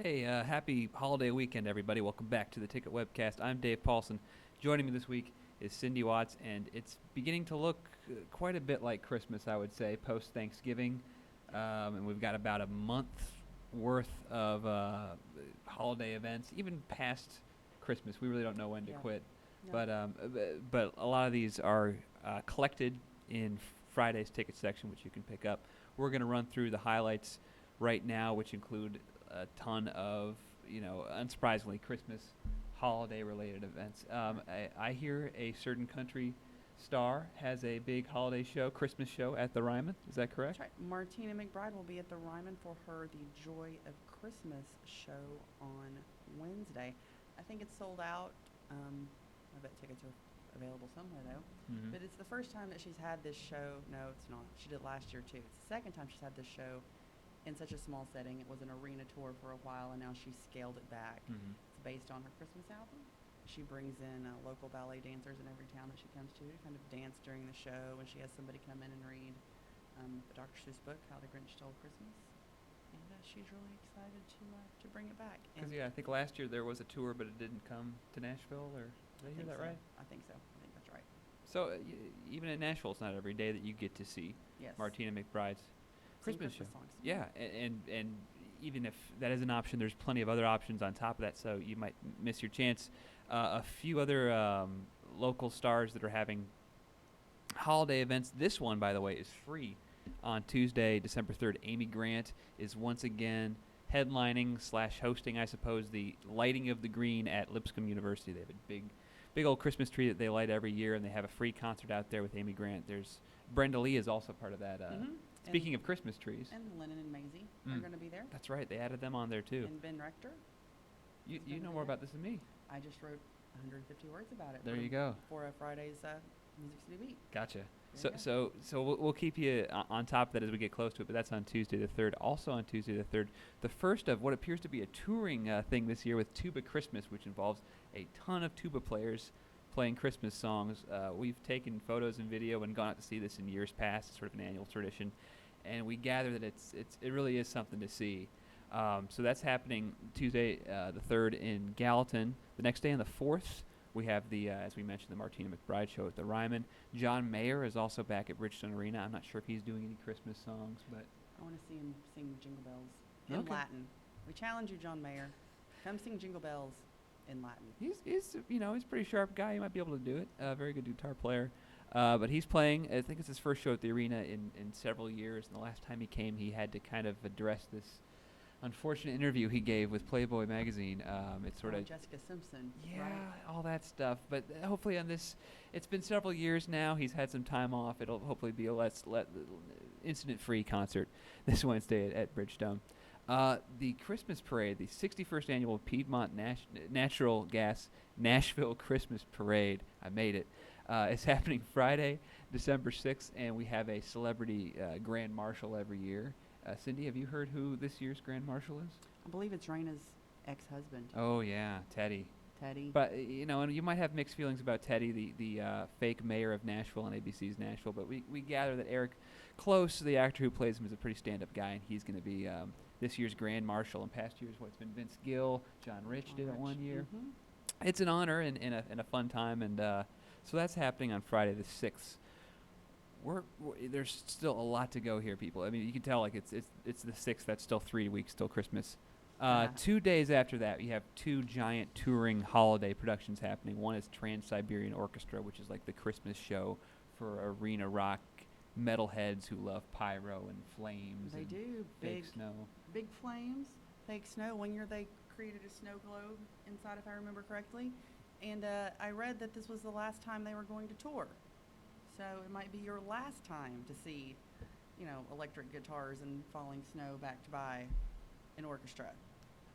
Hey, happy holiday weekend, everybody. Welcome back to the Ticket Webcast. I'm Dave Paulson. Joining me this week is Cindy Watts, and it's beginning to look quite a bit like Christmas, I would say, post Thanksgiving. And we've got about a month worth of holiday events, even past Christmas. We really don't know when to quit. Yeah. But a lot of these are collected in Friday's ticket section, which you can pick up. We're going to run through the highlights right now, which include a ton of, unsurprisingly, Christmas holiday-related events. I hear a certain country star has a big holiday show, Christmas show at the Ryman. Is that correct? That's right. Martina McBride will be at the Ryman for her The Joy of Christmas show on Wednesday. I think it's sold out. I bet tickets are available somewhere, though. Mm-hmm. But it's the first time that she's had this show. No, it's not. She did last year, too. It's the second time she's had this show in such a small setting. It was an arena tour for a while, and now she's scaled it back. Mm-hmm. It's based on her Christmas album. She brings in local ballet dancers in every town that she comes to kind of dance during the show, and she has somebody come in and read the Dr. Seuss book, How the Grinch Stole Christmas. And she's really excited to bring it back. Because, I think last year there was a tour, but it didn't come to Nashville, or did I hear that so. right? I think so. I think that's right. So even in Nashville, it's not every day that you get to see Yes. Martina McBride's Christmas show. songs. Yeah, and even if that is an option, there's plenty of other options on top of that, so you might miss your chance. A few other local stars that are having holiday events. This one, by the way, is free on Tuesday, December 3rd. Amy Grant is once again headlining / hosting, I suppose, the Lighting of the Green at Lipscomb University. They have a big old Christmas tree that they light every year, and they have a free concert out there with Amy Grant. There's Brenda Lee is also part of that. Speaking of Christmas trees. And Lennon and Maisie are going to be there. That's right. They added them on there, too. And Ben Rector. You know more about this than me. I just wrote 150 words about it. There you go. For Friday's Music City Beat. Gotcha. There you So we'll keep you on top of that as we get close to it, but that's on Tuesday the 3rd. Also on Tuesday the 3rd, the first of what appears to be a touring thing this year with Tuba Christmas, which involves a ton of tuba players playing Christmas songs. We've taken photos and video and gone out to see this in years past. It's sort of an annual tradition, and we gather that it really is something to see. So that's happening Tuesday the 3rd in Gallatin. The next day on the 4th, we have as we mentioned, the Martina McBride show at the Ryman. John Mayer is also back at Bridgestone Arena. I'm not sure if he's doing any Christmas songs, but I want to see him sing Jingle Bells in Okay. Latin. We challenge you, John Mayer. Come sing Jingle Bells in Latin. he's a pretty sharp guy. He might be able to do it. Very good guitar player. But he's playing. I think it's his first show at the arena in several years. And the last time he came, he had to kind of address this unfortunate interview he gave with Playboy magazine. It's sort of Jessica Simpson. yeah, Right? all that stuff. But hopefully on this, it's been several years now. He's had some time off. It'll hopefully be a incident-free concert this Wednesday at Bridgestone. The Christmas Parade, the 61st annual Piedmont Natural Gas Nashville Christmas Parade, I made it, is happening Friday, December 6th, and we have a celebrity Grand Marshal every year. Cindy, have you heard who this year's Grand Marshal is? I believe it's Raina's ex-husband, Oh, yeah, Teddy. Teddy. But, and you might have mixed feelings about Teddy, the fake mayor of Nashville on ABC's Nashville, but we gather that Eric Close, the actor who plays him, is a pretty stand-up guy, and he's going to be this year's Grand Marshal. In past years, it's been Vince Gill, John Rich did it one year. Mm-hmm. It's an honor and a fun time, and so that's happening on Friday the 6th. There's still a lot to go here, people. I mean, you can tell it's the 6th. That's still 3 weeks, still Christmas. 2 days after that, you have two giant touring holiday productions happening. One is Trans-Siberian Orchestra, which is like the Christmas show for arena rock metalheads who love pyro and flames. They and do. fake snow. Big flames, fake snow. One year they created a snow globe inside, if I remember correctly. And I read that this was the last time they were going to tour. So it might be your last time to see, electric guitars and falling snow backed by an orchestra.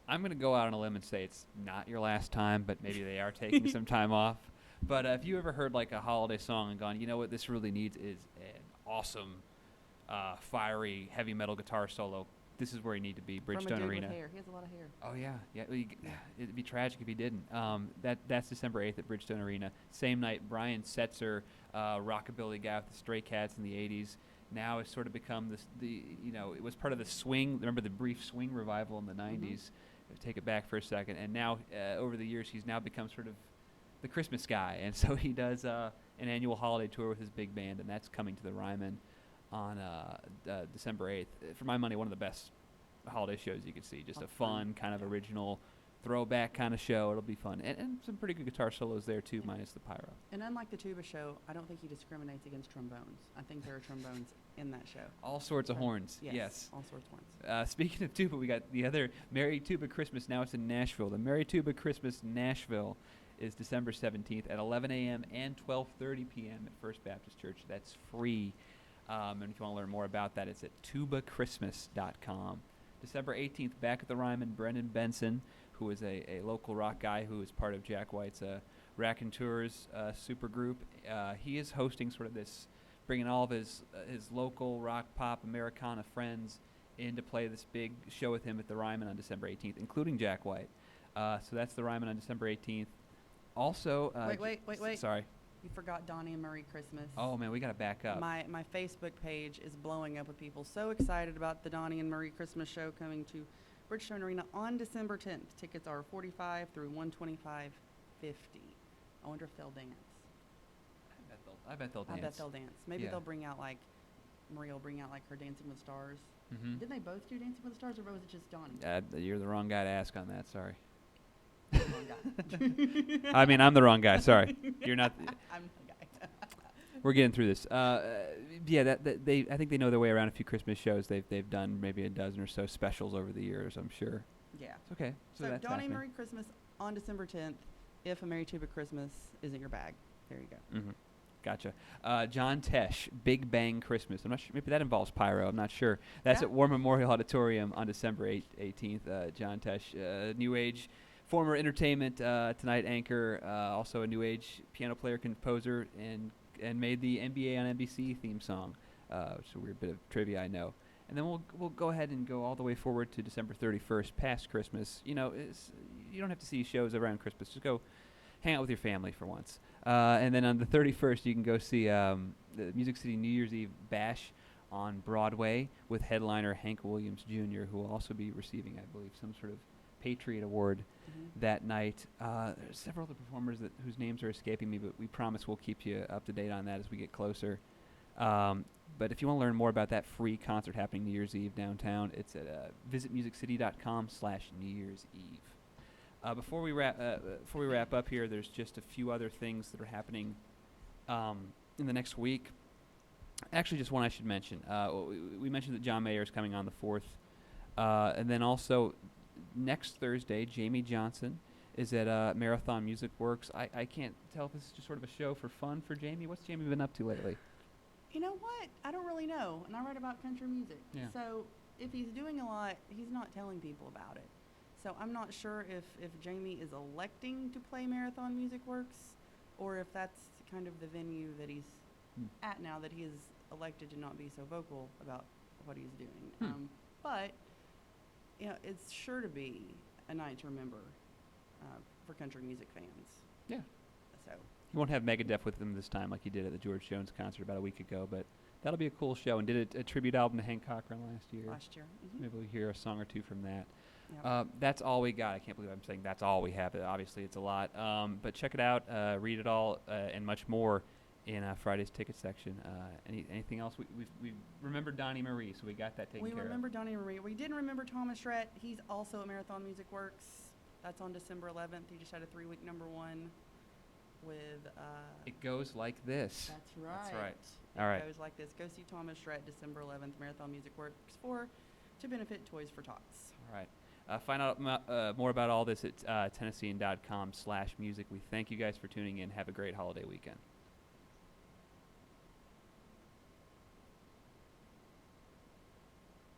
I'm going to go out on a limb and say it's not your last time, but maybe they are taking some time off. But if you ever heard like a holiday song and gone, you know what this really needs is an awesome, fiery, heavy metal guitar solo, this is where you need to be, From a Bridgestone dude Arena. with hair. He has a lot of hair. Oh, yeah. It'd be tragic if he didn't. That's December 8th at Bridgestone Arena. Same night, Brian Setzer, rockabilly guy with the Stray Cats in the 80s, now has sort of become it was part of the swing. Remember the brief swing revival in the 90s? take it back for a second. And now, over the years, he's now become sort of the Christmas guy. And so he does an annual holiday tour with his big band, and that's coming to the Ryman on December 8th. For my money, one of the best holiday shows you could see. Just a fun, kind of original, throwback kind of show. It'll be fun. And some pretty good guitar solos there, too, minus the pyro. And unlike the tuba show, I don't think he discriminates against trombones. I think there are trombones in that show. All sorts of horns. Yes. All sorts of horns. Speaking of tuba, we got the other Merry Tuba Christmas. Now it's in Nashville. The Merry Tuba Christmas Nashville is December 17th at 11 a.m. and 12:30 p.m. at First Baptist Church. That's free. And if you want to learn more about that, it's at tubachristmas.com. December 18th, back at the Ryman, Brendan Benson, who is a local rock guy who is part of Jack White's Raconteurs super group. He is hosting sort of this, bringing all of his local rock, pop, Americana friends in to play this big show with him at the Ryman on December 18th, including Jack White. So that's the Ryman on December 18th. Also, wait. Sorry. You forgot Donnie and Marie Christmas. Oh, man, we got to back up. My Facebook page is blowing up with people so excited about the Donnie and Marie Christmas show coming to Bridgestone Arena on December 10th. Tickets are $45 through $125.50. I wonder if they'll dance. I bet they'll dance. I bet they'll dance. Maybe they'll bring out Marie will bring out her Dancing with Stars. Mm-hmm. Didn't they both do Dancing with the Stars, or was it just Donnie? You're the wrong guy to ask on that. Sorry. I'm the wrong guy. I mean, I'm the wrong guy. Sorry. You're not. I'm the guy. We're getting through this. I think they know their way around a few Christmas shows. They've done maybe a dozen or so specials over the years, I'm sure. Yeah. It's okay. So that's Donnie happening. Marie Christmas on December 10th. If a Merry Tuba Christmas isn't your bag, there you go. Mm-hmm. Gotcha. John Tesh, Big Bang Christmas. I'm not sure. Maybe that involves pyro. I'm not sure. That's at War Memorial Auditorium on December 18th. John Tesh, New Age, former Entertainment Tonight anchor, also a New Age piano player, composer, and made the NBA on NBC theme song, which is a weird bit of trivia, I know. And then we'll go ahead and go all the way forward to December 31st, past Christmas. You know, you don't have to see shows around Christmas. Just go hang out with your family for once. And then on the 31st, you can go see the Music City New Year's Eve Bash on Broadway with headliner Hank Williams Jr., who will also be receiving, I believe, some sort of Patriot Award that night. There's several other performers whose names are escaping me, but we promise we'll keep you up to date on that as we get closer. But if you want to learn more about that free concert happening New Year's Eve downtown, it's at visitmusiccity.com/New Year's Eve. Before we wrap up here, there's just a few other things that are happening in the next week. Actually, just one I should mention. We mentioned that John Mayer is coming on the 4th. And then also next Thursday, Jamie Johnson is at Marathon Music Works. I can't tell if this is just sort of a show for fun for Jamie. What's Jamie been up to lately? You know what? I don't really know. And I write about country music. Yeah. So if he's doing a lot, he's not telling people about it. So I'm not sure if Jamie is electing to play Marathon Music Works, or if that's kind of the venue that he's at now, that he is elected to not be so vocal about what he's doing. But you know, it's sure to be a night to remember for country music fans. Yeah. So He won't have Megadeth with him this time like he did at the George Jones concert about a week ago, but that'll be a cool show. And did a tribute album to Hank Cochran last year. Mm-hmm. Maybe we'll hear a song or two from that. Yep. That's all we got. I can't believe I'm saying that's all we have. Obviously, it's a lot. But check it out, read it all, and much more in Friday's ticket section. Anything else? We remembered Donnie Marie, so we got that taken care of. We remember Donnie Marie. We didn't remember Thomas Rhett. He's also at Marathon Music Works. That's on December 11th. He just had a 3-week #1 with... It goes like this. That's right. That's right. All right. It goes like this. Go see Thomas Rhett December 11th, Marathon Music Works 4 to benefit Toys for Tots. All right. Find out more about all this at Tennessean.com/music. We thank you guys for tuning in. Have a great holiday weekend.